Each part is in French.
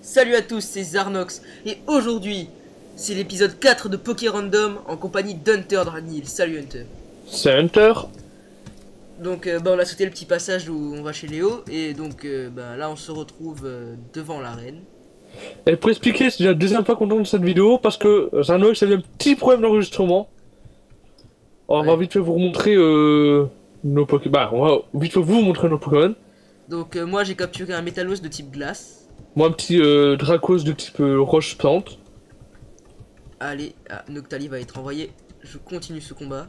Salut à tous, c'est Zarnox, et aujourd'hui, c'est l'épisode 4 de Pokérandom en compagnie d'Hunter Dragneel. Salut Hunter. C'est Hunter. Donc on a sauté le petit passage où on va chez Léo, et donc là on se retrouve devant l'arène. Et pour expliquer, c'est déjà la deuxième fois qu'on tourne cette vidéo parce que Zanox a eu un petit problème d'enregistrement. On va Ouais. vite fait vous remontrer nos Pokémon. Bah, on va vite fait vous montrer nos Pokémon. Donc moi j'ai capturé un Métalos de type glace. Moi, un petit Dracos de type roche-plante. Allez, Noctali va être envoyé. Je continue ce combat.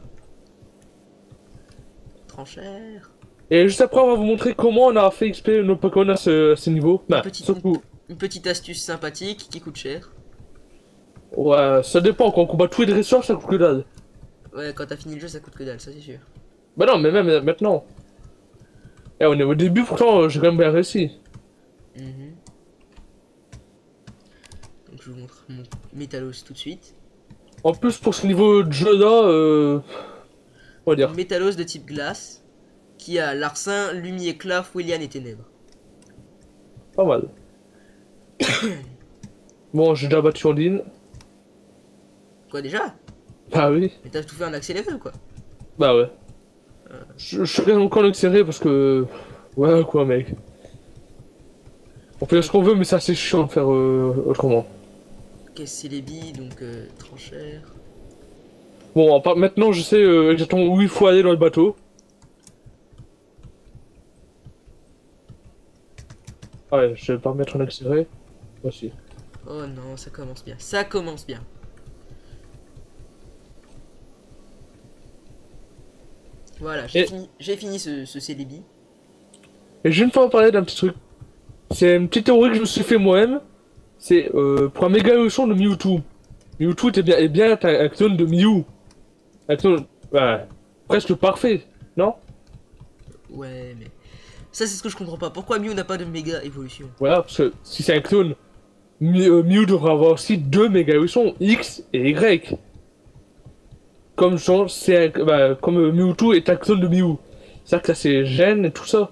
Tranchère. Et juste après, on va vous montrer comment on a fait XP nos Pokémon à ce niveau. Une Bah, petite, surtout. une petite astuce sympathique qui coûte cher. Ouais, ça dépend. Quand on combat tous les dresseurs, ça coûte que dalle. Ouais, quand t'as fini le jeu ça coûte que dalle, ça c'est sûr. Bah non, mais même maintenant. Et on est au début, pourtant, j'ai quand même bien réussi. Mhm. Donc je vous montre mon Métalos tout de suite. En plus, pour ce niveau de jeu là, on va dire. Métalos de type glace, qui a Larcin, Lumière, Éclat, Fouiliane et Ténèbres. Pas mal. Bon, j'ai déjà battu en ligne. Quoi déjà? Bah oui. Mais t'as tout fait en accéléré ou quoi? Bah ouais. Je suis rien encore accéléré parce que... Ouais, quoi, mec. On fait ce qu'on veut, mais c'est assez chiant de faire autrement. Ok, c'est les billes, donc tranchère. Bon, maintenant, je sais exactement où il faut aller dans le bateau. Ouais, je vais pas me mettre en accéléré. Voici. Oh non, ça commence bien. Ça commence bien. Voilà, Et, j'ai fini ce Célébi. et je viens de parler d'un petit truc. C'est une petite théorie que je me suis fait moi-même. C'est pour un méga évolution de Mewtwo. Mewtwo est bien un clone de Mew. Un clone, ouais, presque parfait, non? Ouais, mais... Ça, c'est ce que je comprends pas. Pourquoi Mew n'a pas de méga évolution? Voilà, parce que si c'est un clone, Mew devrait avoir aussi deux méga évolutions, X et Y. Comme genre, comme Mewtwo est un clone de Mew. C'est-à-dire que ça c'est gènes et tout ça.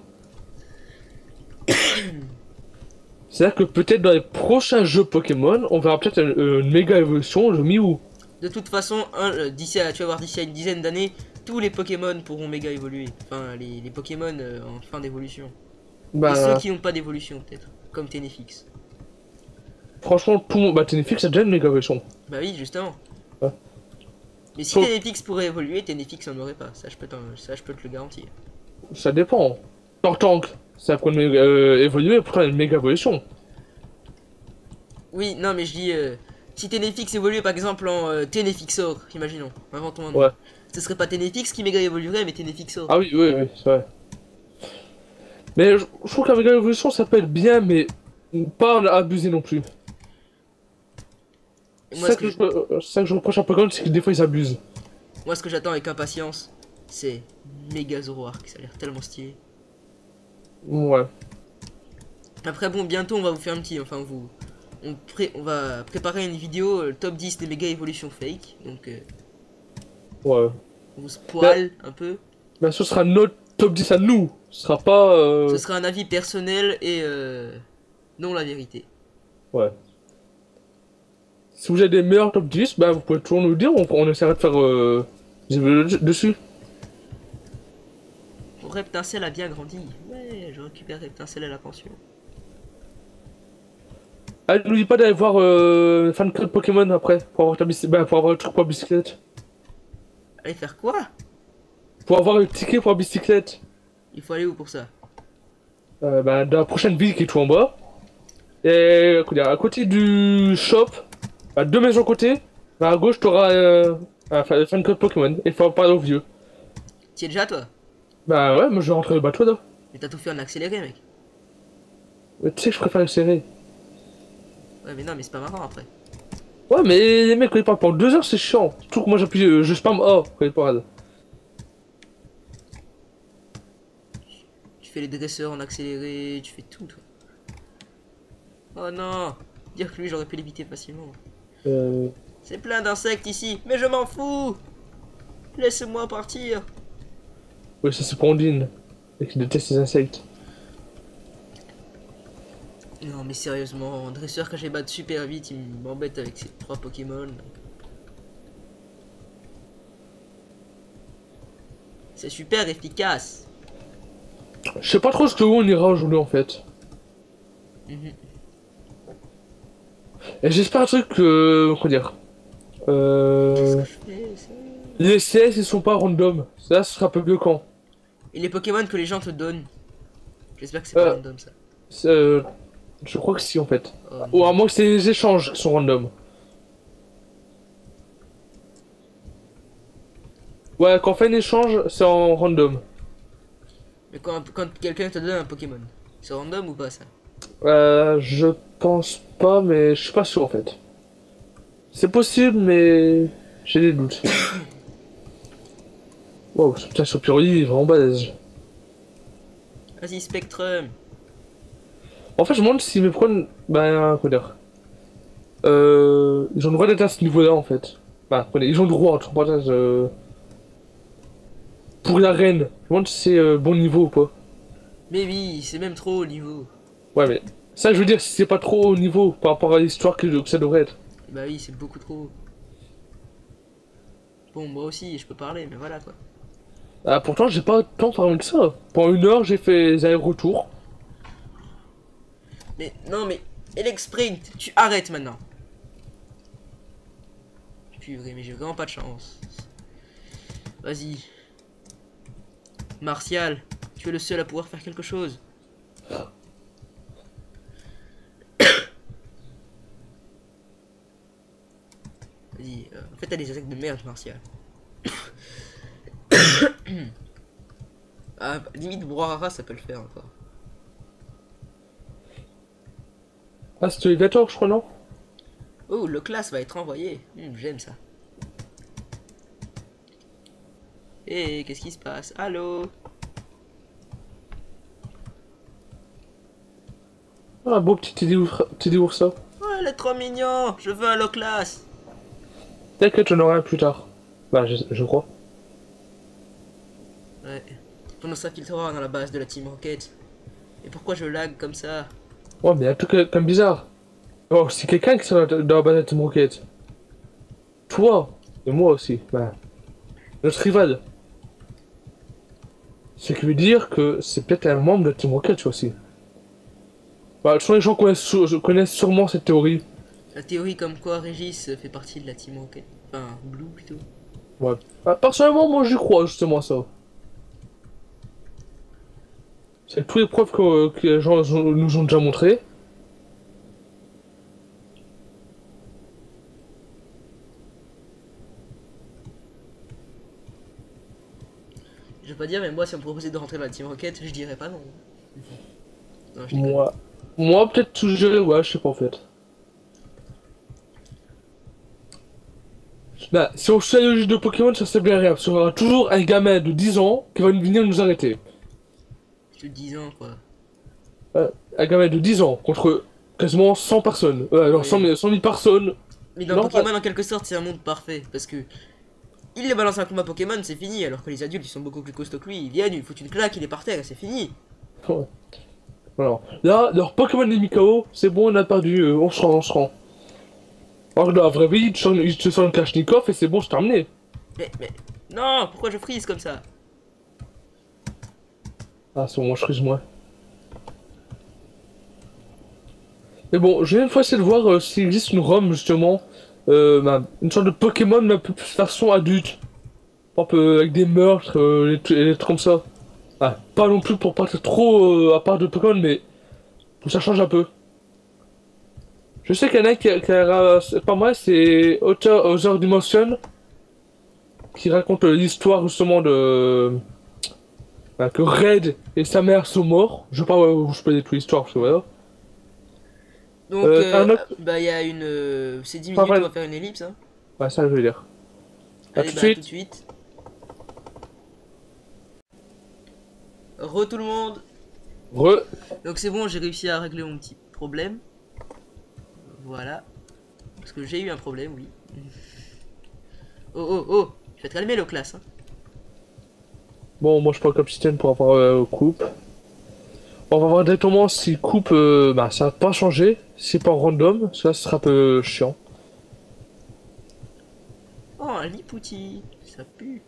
C'est-à-dire que peut-être dans les prochains jeux Pokémon, on verra peut-être une méga évolution de Mew. De toute façon, tu vas voir d'ici à une dizaine d'années, tous les Pokémon pourront méga évoluer. Enfin, les Pokémon en fin d'évolution. Et ceux Bah, qui n'ont pas d'évolution, peut-être. Comme Ténéfix. franchement, tout le monde. Bah, Tenefix a déjà une méga évolution. Bah oui, justement. Ouais. Mais si Faut- Ténéfix pourrait évoluer, Ténéfix n'en aurait pas. Ça, je peux te le garantir. Ça dépend. Tortank, ça peut évoluer, pourtant il y a une méga évolution. Oui, non, mais je dis... si Ténéfix évoluait par exemple en Ténéfixor, imaginons, inventons un nom. Ouais. Ce serait pas Ténéfix qui méga évoluerait, mais Ténéfixor. Ah oui, oui, oui, c'est vrai. Mais je trouve qu'un méga évolution ça peut être bien, mais pas en abuser non plus. Et C'est ça que je reproche à Pokémon, c'est que des fois ils abusent. moi, ce que j'attends avec impatience, c'est méga Zoroark. Ça a l'air tellement stylé. Ouais. Après, bon, bientôt, on va vous faire un petit... Enfin, on va préparer une vidéo, top 10 des méga évolutions fake. Donc, Ouais. on vous spoil un peu. Mais ce sera notre top 10 à nous. Ce sera pas. Ce sera un avis personnel et non la vérité. Ouais. Si vous avez des meilleurs top 10, bah vous pouvez toujours nous le dire, on essaiera de faire des vidéos dessus. Mon Reptincelle a bien grandi. Ouais, je récupère Reptincelle à la pension. Ah, n'oublie pas d'aller voir Fan Club Pokémon après, pour avoir bah, pour avoir le truc pour la bicyclette. Allez, faire quoi? Pour avoir le ticket pour la bicyclette. Il faut aller où pour ça? Bah, dans la prochaine ville qui est tout en bas. Et comment dire, à côté du shop, à deux maisons à côté, bah, à gauche t'auras un Fan Club Pokémon. Et il faut parler au vieux. T'y es déjà toi? Bah ouais, moi je vais rentrer le bateau là. Mais t'as tout fait en accéléré, mec. Mais tu sais que je préfère accélérer. Ouais, mais non, mais c'est pas marrant après. Ouais, mais les mecs, quand ils parlent pendant 2 heures, c'est chiant. Surtout que moi j'appuie, je spam A quand ils parlent. Tu fais les dresseurs en accéléré, tu fais tout, toi. Oh non! Dire que lui, j'aurais pu l'éviter facilement. Euh... C'est plein d'insectes ici, mais je m'en fous! Laissez-moi partir! Ouais, ça c'est Pondine. Et qui déteste les insectes. Non mais sérieusement, un dresseur que j'ai battu super vite, il m'embête avec ces 3 Pokémon. C'est super efficace. Je sais pas trop ce que on ira aujourd'hui en fait. Mhm. Et j'espère un truc comment dire. Qu'est-ce que je fais ça. Les CS ils sont pas random. Ça ce sera un peu bloquant. Et les Pokémon que les gens te donnent. J'espère que c'est pas Euh, random ça. euh, je crois que si en fait. Oh Ou à non. moins que c'est les échanges qui sont random. Ouais, quand on fait un échange, c'est en random. Mais quand quelqu'un te donne un Pokémon, c'est random ou pas ça? Je pense pas, mais je suis pas sûr en fait. C'est possible, mais j'ai des doutes. Wow, putain, ce Purely il est vraiment balèze. Vas-y Spectrum. En fait, je me demande s'ils me prennent. Ben, comment dire. Ils ont le droit d'être à ce niveau-là en fait. Bah, attendez, ils ont le droit, entre parenthèses, pour la reine. Je me demande si c'est bon niveau ou pas. Mais oui, c'est même trop au niveau. Ouais, mais ça, je veux dire, si c'est pas trop au niveau par rapport à l'histoire que ça devrait être. Bah oui, c'est beaucoup trop. Bon, moi aussi, je peux parler, mais voilà quoi. Ah, pourtant, j'ai pas tant parlé que ça. Pendant 1 heure, j'ai fait les allers-retours. Mais non, mais Elec Sprint, tu arrêtes maintenant. Purée, mais j'ai vraiment pas de chance. Vas-y. Martial, tu es le seul à pouvoir faire quelque chose. Vas-y, en fait, t'as des attaques de merde, Martial. Ah, limite, Brouhaha, ça peut le faire encore. Ah, c'était Elevator, je crois, non? Oh, le classe va être envoyé. J'aime ça. Eh, qu'est-ce qui se passe? Allô? Ah, beau petit ours, ça. Oh, elle est trop mignon. Je veux un low class. T'inquiète, j'en aurai un plus tard. Bah, je crois. Ouais. On s'infiltrera dans la base de la Team Rocket. Et pourquoi je lag comme ça? Ouais, mais il y a un truc comme bizarre. Oh, c'est quelqu'un qui sera dans la base de Team Rocket. Toi, et moi aussi. Bah, notre rival. Ce qui veut dire que c'est peut-être un membre de Team Rocket, toi aussi. Bah, je sens que les gens connaissent sûrement cette théorie. La théorie comme quoi Régis fait partie de la Team Rocket. Enfin, Blue plutôt. Ouais. Bah, personnellement, moi, j'y crois justement à ça. C'est tous les preuves que les gens nous ont déjà montré. Je veux pas dire, mais moi, si on me proposait de rentrer dans la Team Rocket, je dirais pas non. Non, je déconne. Moi, peut-être toujours, ouais, je sais pas en fait. Bah, si on suit le jeu de Pokémon, ça c'est bien réel. Parce qu'il y aura toujours un gamin de 10 ans qui va venir nous arrêter. Je te 10 ans, quoi. Un gamin de 10 ans contre quasiment 100 personnes. Alors Oui. 100 000 personnes. Mais dans Non, Pokémon, en quelque sorte, c'est un monde parfait. Parce que il les balance un combat Pokémon, c'est fini. Alors que les adultes, ils sont beaucoup plus costauds que lui. Ils viennent, ils foutent une claque, il est par terre et c'est fini. Ouais. Alors, là, leur Pokémon est Mikao, c'est bon, on a perdu, on se rend, on se rend. Alors que dans la vraie vie, il te sort un Kalachnikov et c'est bon, c'est terminé. Mais, non, pourquoi je freeze comme ça? Ah, c'est bon, moi je frise moi. Mais bon, j'ai une fois essayé de voir s'il existe une ROM justement, une sorte de Pokémon mais un peu plus version adulte. Un peu avec des meurtres, des trucs comme ça. Ah, pas non plus pour pas être trop à part de Pokémon, mais pour que ça change un peu. Je sais qu'il y en a c'est pas mal, c'est Other Dimension qui raconte l'histoire justement de que Red et sa mère sont morts. Je sais pas où je peux dire toute l'histoire parce que voilà. Donc, Un autre... bah, il y a une. C'est 10 Pas minutes, on mal. va faire une ellipse. Hein. Ouais, ça je veux dire. À Allez, tout de bah, à tout suite. de suite. Re tout le monde. Re. Donc, c'est bon, j'ai réussi à régler mon petit problème. Voilà. Parce que j'ai eu un problème, oui. Oh, oh, oh. Je vais te calmer, le classe. Hein. Bon, moi je prends le capitaine pour avoir coupe. On va voir directement s'il coupe, bah ça va pas changer. Si c'est pas en random, parce que là ce sera un peu chiant. Oh, un lipouti. Ça pue.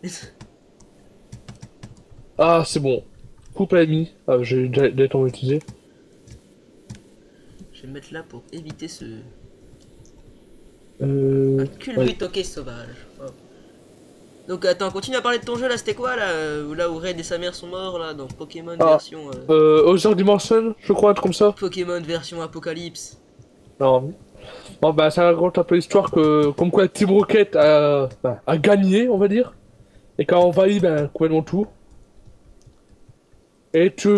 Ah, c'est bon. Coupe à l'ennemi. Ah, j'ai directement utilisé. Je vais me mettre là pour éviter ce... Un Euh... culbut toqué sauvage. Oh. Donc attends, continue à parler de ton jeu là, c'était quoi là là où Red et sa mère sont morts là, dans Pokémon Ah, version... Other Dimension, je crois, un truc comme ça. Pokémon version Apocalypse. Non. Bon, bah, ça raconte un peu l'histoire que, comme quoi Team Rocket a gagné, on va dire. Et qu'a envahi, ben, complètement tout. Et tu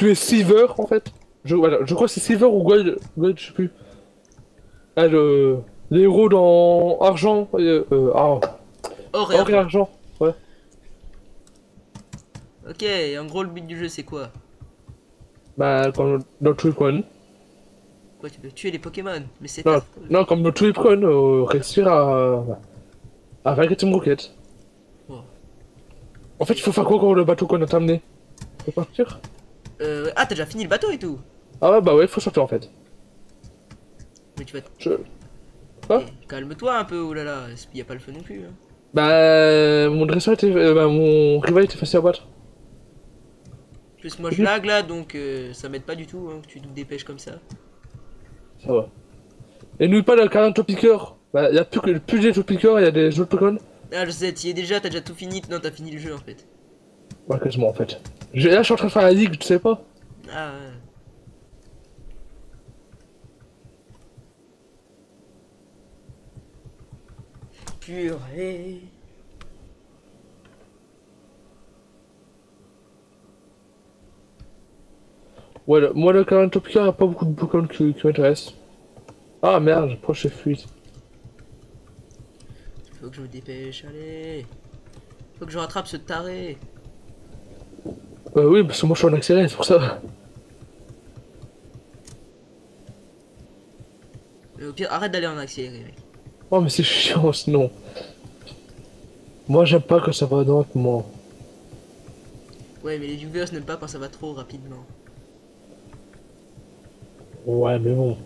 es Silver, en fait. Voilà, je crois que c'est Silver ou Gold, je sais plus. Ah, les héros dans Argent, Or et Or et argent. Argent, ouais. Ok, en gros le but du jeu c'est quoi? Bah, comme dans Trick One. Quoi, tu peux tuer les Pokémon, mais c'est Non, affreux. non, comme dans Trick One, réussir à vaincre Team Rocket. Oh. En fait, il faut faire quoi quand le bateau qu'on a terminé? Faut partir? Ah, t'as déjà fini le bateau et tout. Ah ouais, bah ouais, faut sortir en fait. Mais tu vas... Je... Quoi? Calme-toi un peu, oh là là, y a pas le feu non plus. Hein. Bah, mon dresseur était... mon rival était facile à battre. En plus moi je lag là, donc ça m'aide pas du tout hein, que tu te dépêches comme ça. Ça va. Et n'oublie pas le câlin top picker. Bah, y a plus des top pickers, y a des autres Pokémon. Ah je sais, t'y es déjà, t'as déjà tout fini. Non, t'as fini le jeu en fait. Ouais, quasiment en fait. Là, je suis en train de faire la ligue, tu sais pas? Ah ouais. Purée. Ouais, moi, le câlin top picker, y a pas beaucoup de Pokémon qui m'intéressent. Ah merde, proche fuite. Faut que je me dépêche, allez. Faut que je rattrape ce taré. Oui, parce que moi, je suis en accéléré, c'est pour ça. Mais au pire, arrête d'aller en accéléré mec. Oh, mais c'est chiant, sinon. Moi, j'aime pas quand ça va lentement. Ouais, mais les viewers n'aiment pas quand ça va trop rapidement. Ouais, mais bon.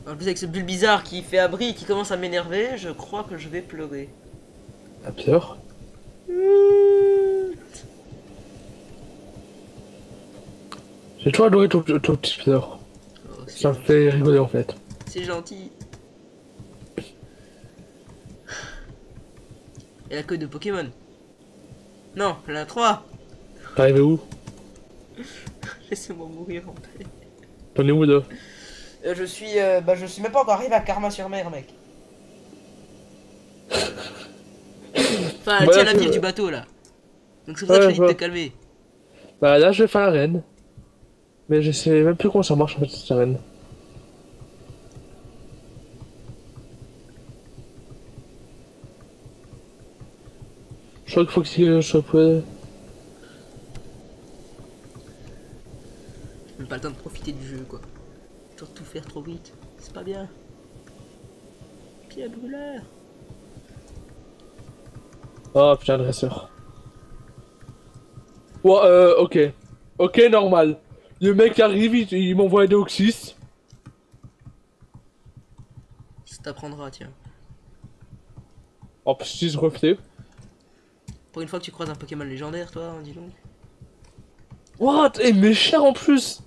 En plus avec ce bulle bizarre qui fait abri et qui commence à m'énerver, je crois que je vais pleurer. La peur. J'ai toujours adoré ton petit peur. Oh, Ça me fait rigoler en fait. c'est gentil. Et la queue de Pokémon. Non, elle en a 3. T'es arrivé où? Laissez-moi mourir en paix. T'en es où là? Je suis même pas encore arrivé à Karma-sur-Mer, mec. Enfin, elle tient la ville du bateau là. Donc c'est pour ça que je Ouais, t'ai dit de te calmer. bah là je vais faire la reine. Mais je sais même plus comment ça marche en fait cette arène. Je crois qu'il faut que je sois... J'ai même pas le temps de profiter du jeu quoi. Toujours tout faire trop vite. C'est pas bien. Pied brûleur. Oh putain, le dresseur. Ouais, ok. Ok, normal. Le mec arrive, il m'envoie un Deoxys. Ça t'apprendra, tiens. En plus, je refais. Pour une fois que tu croises un Pokémon légendaire, toi, hein, dis donc. What? Et mais cher en plus!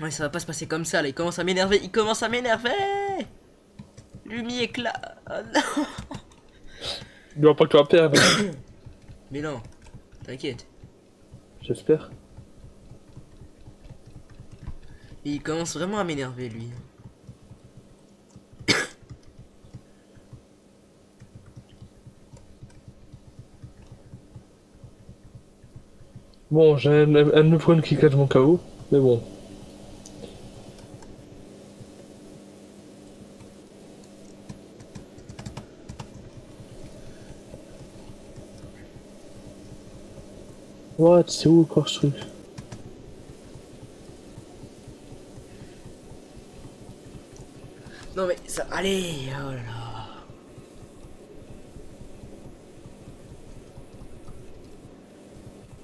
Ouais, ça va pas se passer comme ça là. Il commence à m'énerver. Il commence à m'énerver. Lumi éclat. Oh non. Il va pas que tu vas perdre. Mais non. T'inquiète. J'espère. Il commence vraiment à m'énerver lui. Bon, j'ai un de mes points qui cache mon KO. Mais bon. What? C'est où encore ce truc? Non mais ça. Allez. Oh là là.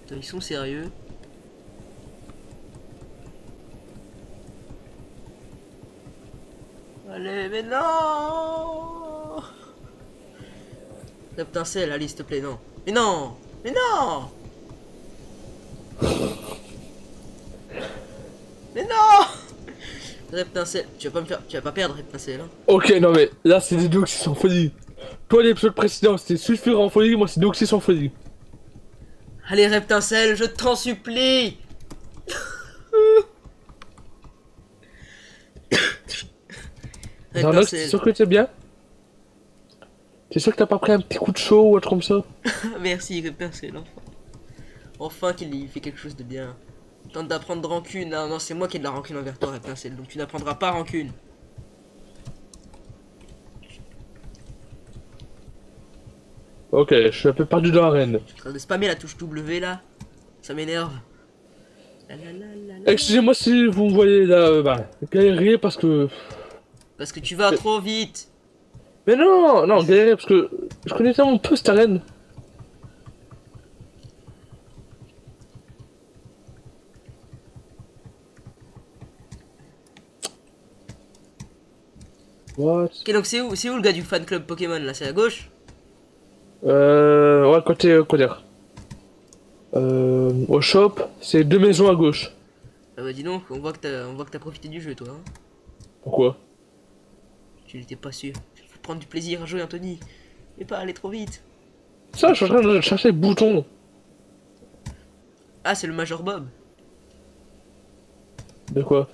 Putain, ils sont sérieux. Allez, mais non! Reptincelle, allez, s'il te plaît, non. Mais non! Mais non! Mais non! Reptincelle, tu vas pas me faire. Tu vas pas perdre, Reptincelle, hein. Ok, non mais là c'est des Deoxys sans folie. Toi l'épisode précédent c'était Sulfure en folie, moi c'est Deoxys sans folie. Allez, Reptincelle, je t'en supplie! Zarnox, t'es sûr que t'es bien? T'es sûr que t'as pas pris un petit coup de chaud ou un truc comme ça? Merci, Reptincelle, enfin. Enfin qu'il fait quelque chose de bien. Tente d'apprendre de rancune. Non, non, c'est moi qui ai de la rancune envers toi, Reptincelle. Donc tu n'apprendras pas rancune. Ok, je suis un peu perdu dans l'arène. Tu es en train de spammer la touche W là. Ça m'énerve. La la la la la. Excusez-moi si vous me voyez là, galérer parce que... Parce que tu vas trop vite. Mais non, non, galérer parce que je connais tellement peu cette arène. What? Ok, donc c'est où le gars du fan club Pokémon là? C'est à gauche? Ouais, côté, quoi dire? Au shop, c'est 2 maisons à gauche. Ah bah dis donc, on voit que t'as profité du jeu toi. Hein. Pourquoi? Tu n'étais pas sûr. Faut prendre du plaisir à jouer, Anthony. Et pas aller trop vite. Ça, je suis en train de chercher le bouton. Ah, c'est le Major Bob. De quoi?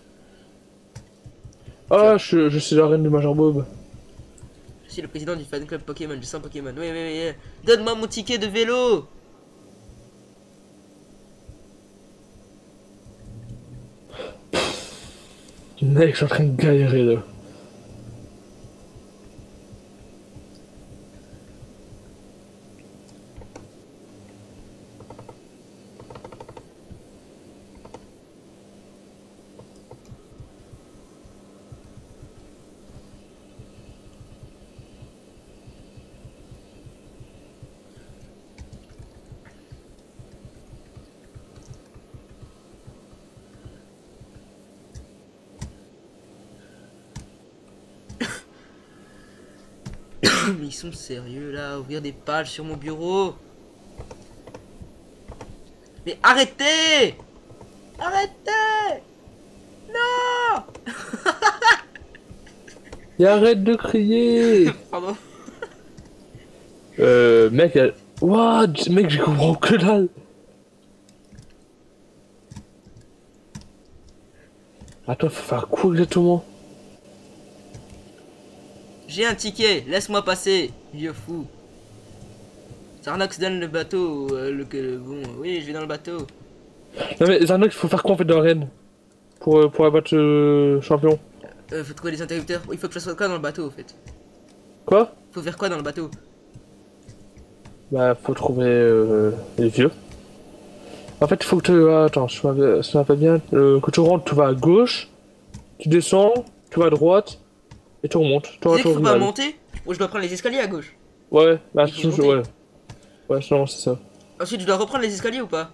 Ah, je suis la reine du Major Bob. Je suis le président du fan club Pokémon, du 100 Pokémon. Oui, oui, oui. Donne-moi mon ticket de vélo. Mec, je suis en train de galérer là. Mais ils sont sérieux là, ouvrir des pages sur mon bureau. Mais arrêtez! Arrêtez! Non! Et arrête de crier! Pardon. Mec, what? Mec, j'y comprends que dalle! Attends, faut faire quoi exactement? J'ai un ticket, laisse-moi passer, vieux fou. Zarnox donne le bateau, bon, oui, je vais dans le bateau. Non mais Zarnox, il faut faire quoi en fait dans l'arène? Pour abattre le champion? Faut trouver les interrupteurs. Il faut que je fasse quoi dans le bateau, en fait? Quoi? Faut faire quoi dans le bateau? Bah, faut trouver les vieux. En fait, il faut que tu... Attends, ça va pas bien. Que tu rentres, tu vas à gauche, tu descends, tu vas à droite, et tu remontes. Tu Tu auras sais ton qu'il faut pas original. monter? Je dois prendre les escaliers à gauche. Ouais, bah, Il faut monter. ouais. Ouais, non, c'est ça. Ensuite, je dois reprendre les escaliers ou pas?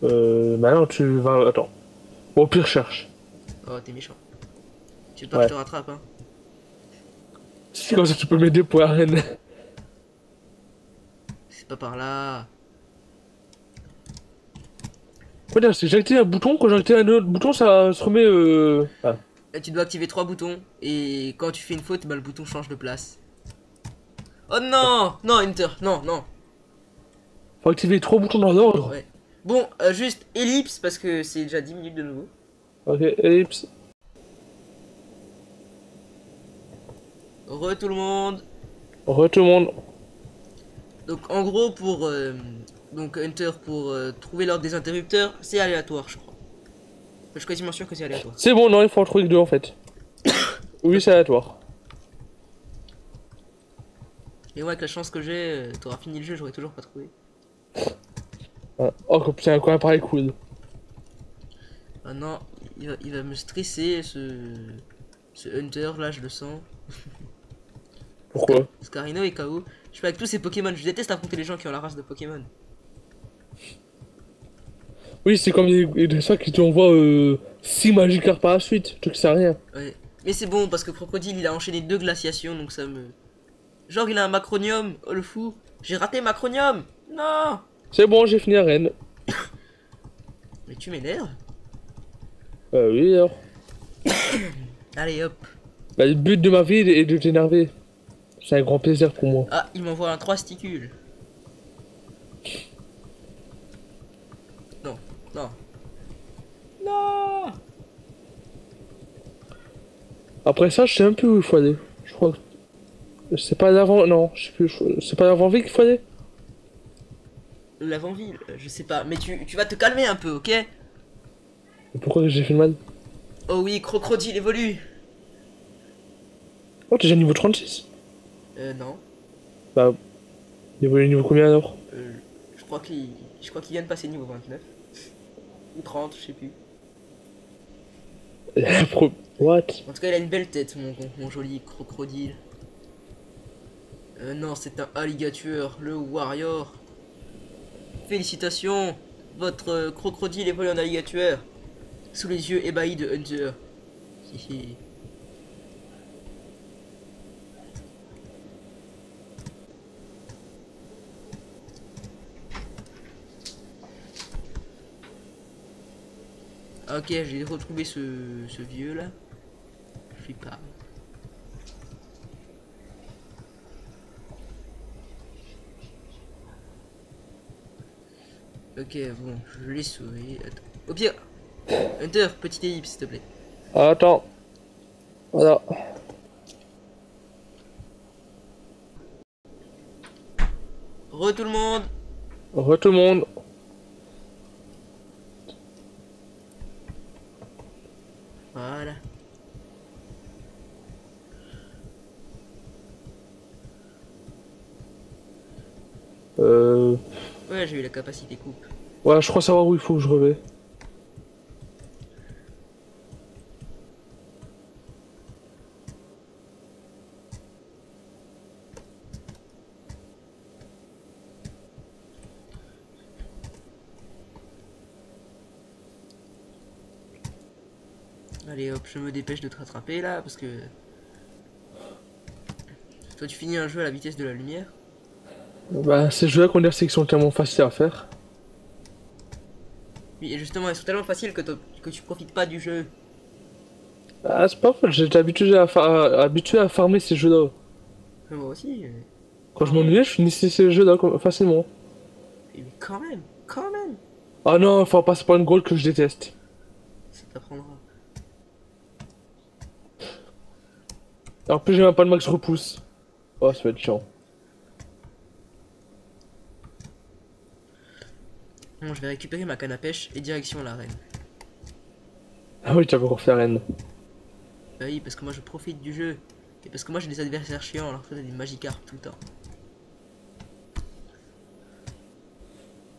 Bah non, tu vas... Attends. Bon, au pire, cherche. Oh, t'es méchant. Tu veux pas Ouais. que je te rattrape, hein? Si, comme ça, tu peux m'aider pour l'arène. C'est pas par là. Quoi dire, c'est que j'ai activé un bouton, quand j'ai activé un autre bouton, ça se remet Ah. Tu dois activer 3 boutons. Et quand tu fais une faute, bah, le bouton change de place. Oh non! Non, Enter. Non, non. Faut activer 3 boutons dans l'ordre. Ouais. Bon, juste ellipse parce que c'est déjà 10 minutes de nouveau. Ok, ellipse. Tout le monde. Re tout le monde. Donc en gros pour donc Hunter pour trouver l'ordre des interrupteurs, c'est aléatoire je crois. Je suis quasiment sûr que c'est aléatoire. C'est bon, non, il faut en trouver que 2 en fait. Oui, c'est aléatoire. Et moi avec la chance que j'ai, t'auras fini le jeu, j'aurais toujours pas trouvé. Ah. Oh, comme c'est un coin pareil cool. Ah non, il va me stresser ce Hunter là, je le sens. Pourquoi? Scarino et KO. Je sais pas, avec tous ces Pokémon, je déteste affronter les gens qui ont la race de Pokémon. Oui, c'est comme des ça qui t'envoie 6 Magikarp par la suite. Truc, c'est rien. Ouais. Mais c'est bon parce que Crocodile il a enchaîné 2 glaciations donc ça me. Genre il a un Macronium, oh le fou. J'ai raté Macronium. Non. C'est bon, j'ai fini la reine. Mais tu m'énerves. Bah oui, alors. Allez hop. Bah, le but de ma vie est de t'énerver. C'est un grand plaisir pour moi. Ah, il m'envoie un 3 sticules. Non, non. Non. Après ça, je sais un peu où il faut aller. Je crois que. C'est pas l'avant. Non, je sais plus. C'est pas l'avant-ville qu'il faut aller. L'avant-ville, je sais pas. Mais tu vas te calmer un peu, ok? Et pourquoi j'ai fait le mal? Oh oui, Crocodile évolue. Oh, t'es déjà niveau 36. Non. Bah, il évolue niveau combien alors? Euh, je crois qu'il vient de passer niveau 29. Ou 30, je sais plus. What? En tout cas, il a une belle tête, mon joli crocodile. Non, c'est un alligator, le warrior. Félicitations, votre crocodile évolue en alligator. Sous les yeux ébahis de Hunter. Hihi. Ok, j'ai retrouvé ce vieux là. Je suis pas. Ok, bon, je l'ai sauvé. Attends. Au pire, Hunter, petit ellipse, s'il te plaît. Ah, attends. Voilà. Re tout le monde. Re tout le monde. Voilà. Euh. Ouais, j'ai eu la capacité coupe. Ouais, je crois savoir où il faut que je revais. Allez hop, je me dépêche de te rattraper là parce que toi tu finis un jeu à la vitesse de la lumière. Bah, ces jeux-là qu'on dirait qu'ils sont tellement faciles à faire. Oui, et justement, ils sont tellement faciles que tu profites pas du jeu. Ah, c'est pas vrai, j'étais habitué à farmer ces jeux-là. Moi aussi. Quand je m'ennuyais, je finissais ces jeux-là facilement. Mais quand même, Ah non, faut passer par une goal que je déteste. ça t'apprendra. En plus, j'ai même pas de max repousse. Oh, ça va être chiant. Bon, je vais récupérer ma canne à pêche et direction l'arène. Ah oui, tu vas encore faire N. Bah oui, parce que moi je profite du jeu. Et parce que moi j'ai des adversaires chiants alors que toi t'as des Magikarp tout le temps.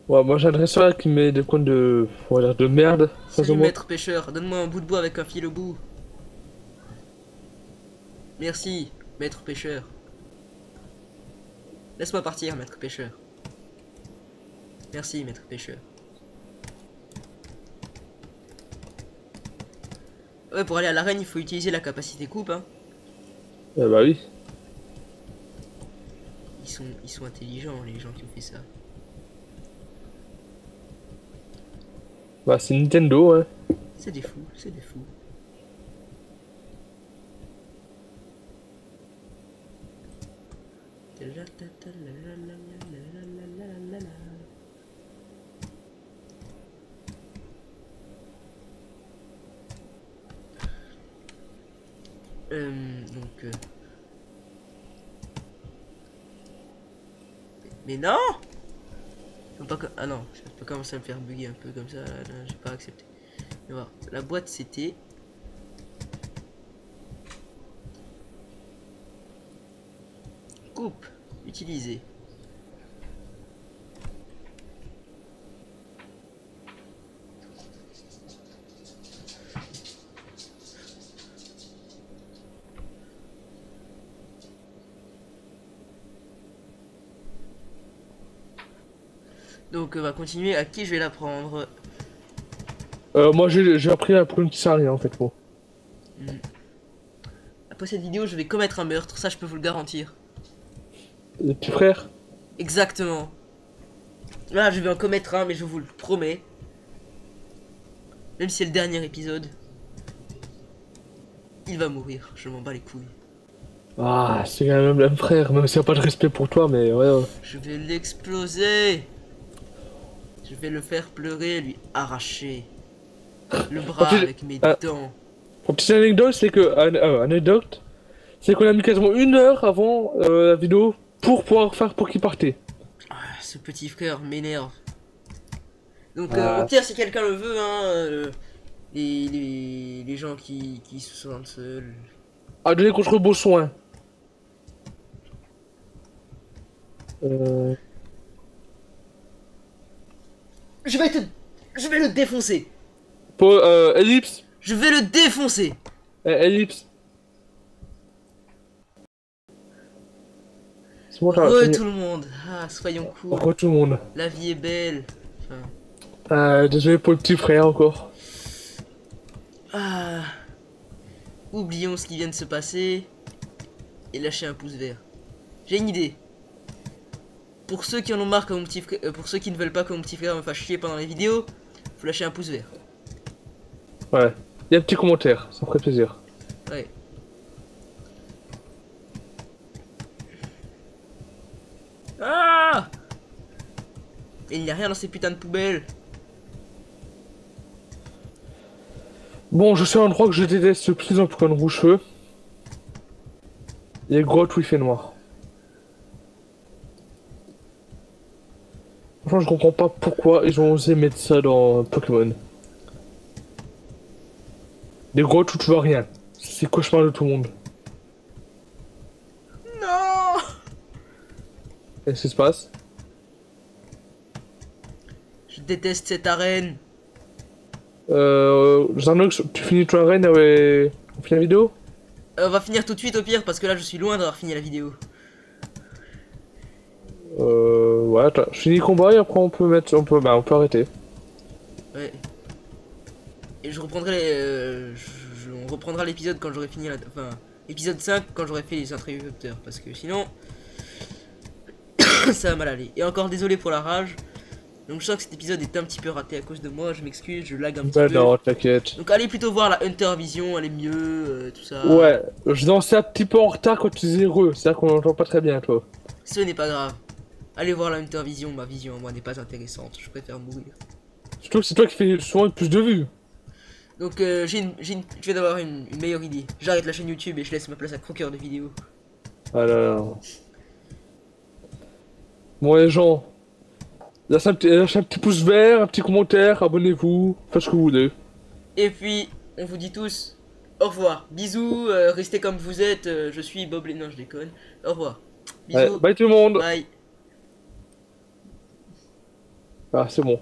Ouais, moi j'ai un dresseur qui met des coins de. On va dire de merde. Face Salut à moi. maître pêcheur, donne-moi un bout de bois avec un fil au bout. Merci, maître pêcheur. Laisse-moi partir, maître pêcheur. Merci, maître pêcheur. Ouais, pour aller à l'arène, il faut utiliser la capacité coupe, hein. Bah oui. Ils sont intelligents, les gens qui ont fait ça. Bah c'est Nintendo, hein. C'est des fous, c'est des fous. Donc... Mais non! Faut pas que... Ah non, ça peut commencer à me faire bugger un peu comme ça, là, j'ai pas accepté. Mais voilà, la boîte c'était... Coupe, utiliser. Donc on va continuer, à qui je vais la prendre? Moi j'ai appris à prendre une petite rien en fait, moi. Après cette vidéo, je vais commettre un meurtre, ça je peux vous le garantir. Les petits frères. Exactement. Là, je vais en commettre un, mais je vous le promets. Même si c'est le dernier épisode. Il va mourir, je m'en bats les couilles. Ah, c'est quand même le même frère, même s'il n'y a pas de respect pour toi, mais ouais. Je vais l'exploser. Je vais le faire pleurer, lui arracher le bras Petite- avec mes dents. Pour petite anecdote, c'est que anecdote, c'est qu'on a mis quasiment 1 heure avant la vidéo pour pouvoir faire pour qu'il partait. Ah, ce petit frère m'énerve. Donc Ah. au pire si quelqu'un le veut, hein, les gens qui se sentent seuls. À donner contre beau soin. Euh... Je vais le défoncer. Pour Ellipse. Je vais le défoncer. Ellipse. C'est bon, Tout le monde. Ah, soyons cool. Re tout le monde. La vie est belle. Enfin, Désolé pour le petit frère encore. ah. Oublions ce qui vient de se passer. Et lâcher un pouce vert. J'ai une idée. Pour ceux qui en ont marre que mon petit frère, pour ceux qui ne veulent pas que mon petit frère me fasse chier pendant les vidéos, faut lâcher un pouce vert. Ouais. Il y a un petit commentaire, ça me ferait plaisir. Ouais. Ah! Et il n'y a rien dans ces putains de poubelles. Bon, je sais un endroit que je déteste le plus en plus qu'un rouge-feu. Les grottes où il fait noir. Franchement, je comprends pas pourquoi ils ont osé mettre ça dans Pokémon. Des grottes où tu vois rien. C'est cauchemar de tout le monde. Non! Qu'est-ce qui se passe? Je déteste cette arène. Zanox, tu finis ton arène et on finit la vidéo? On va finir tout de suite au pire parce que là je suis loin d'avoir fini la vidéo. Ouais, attends, je finis le combat et après on peut mettre, on peut arrêter. Ouais. Et je reprendrai on reprendra l'épisode quand j'aurai fini enfin, épisode 5 quand j'aurai fait les interrupteurs parce que sinon ça va mal aller. Et encore désolé pour la rage. Donc je sens que cet épisode est un petit peu raté à cause de moi, je m'excuse, je lag un petit peu. Non, t'inquiète. Donc allez plutôt voir la Hunter Vision, elle est mieux, tout ça. Ouais, je dansais un petit peu en retard quand tu disais heureux, c'est à dire qu'on n'entend pas très bien toi. Ce n'est pas grave. Allez voir la Hunter Vision, ma vision à moi n'est pas intéressante, je préfère mourir. Surtout que c'est toi qui fais souvent le plus de vues. Donc je viens d'avoir une meilleure idée. J'arrête la chaîne YouTube et je laisse ma place à Croqueur de vidéos. Alors. Bon les gens, lâchez un petit pouce vert, un petit commentaire, abonnez-vous, faites ce que vous voulez. Et puis, on vous dit tous au revoir. Bisous, restez comme vous êtes, je suis Bob non je déconne. Au revoir. Bisous. Ouais, bye tout le monde. Bye. Ah c'est bon.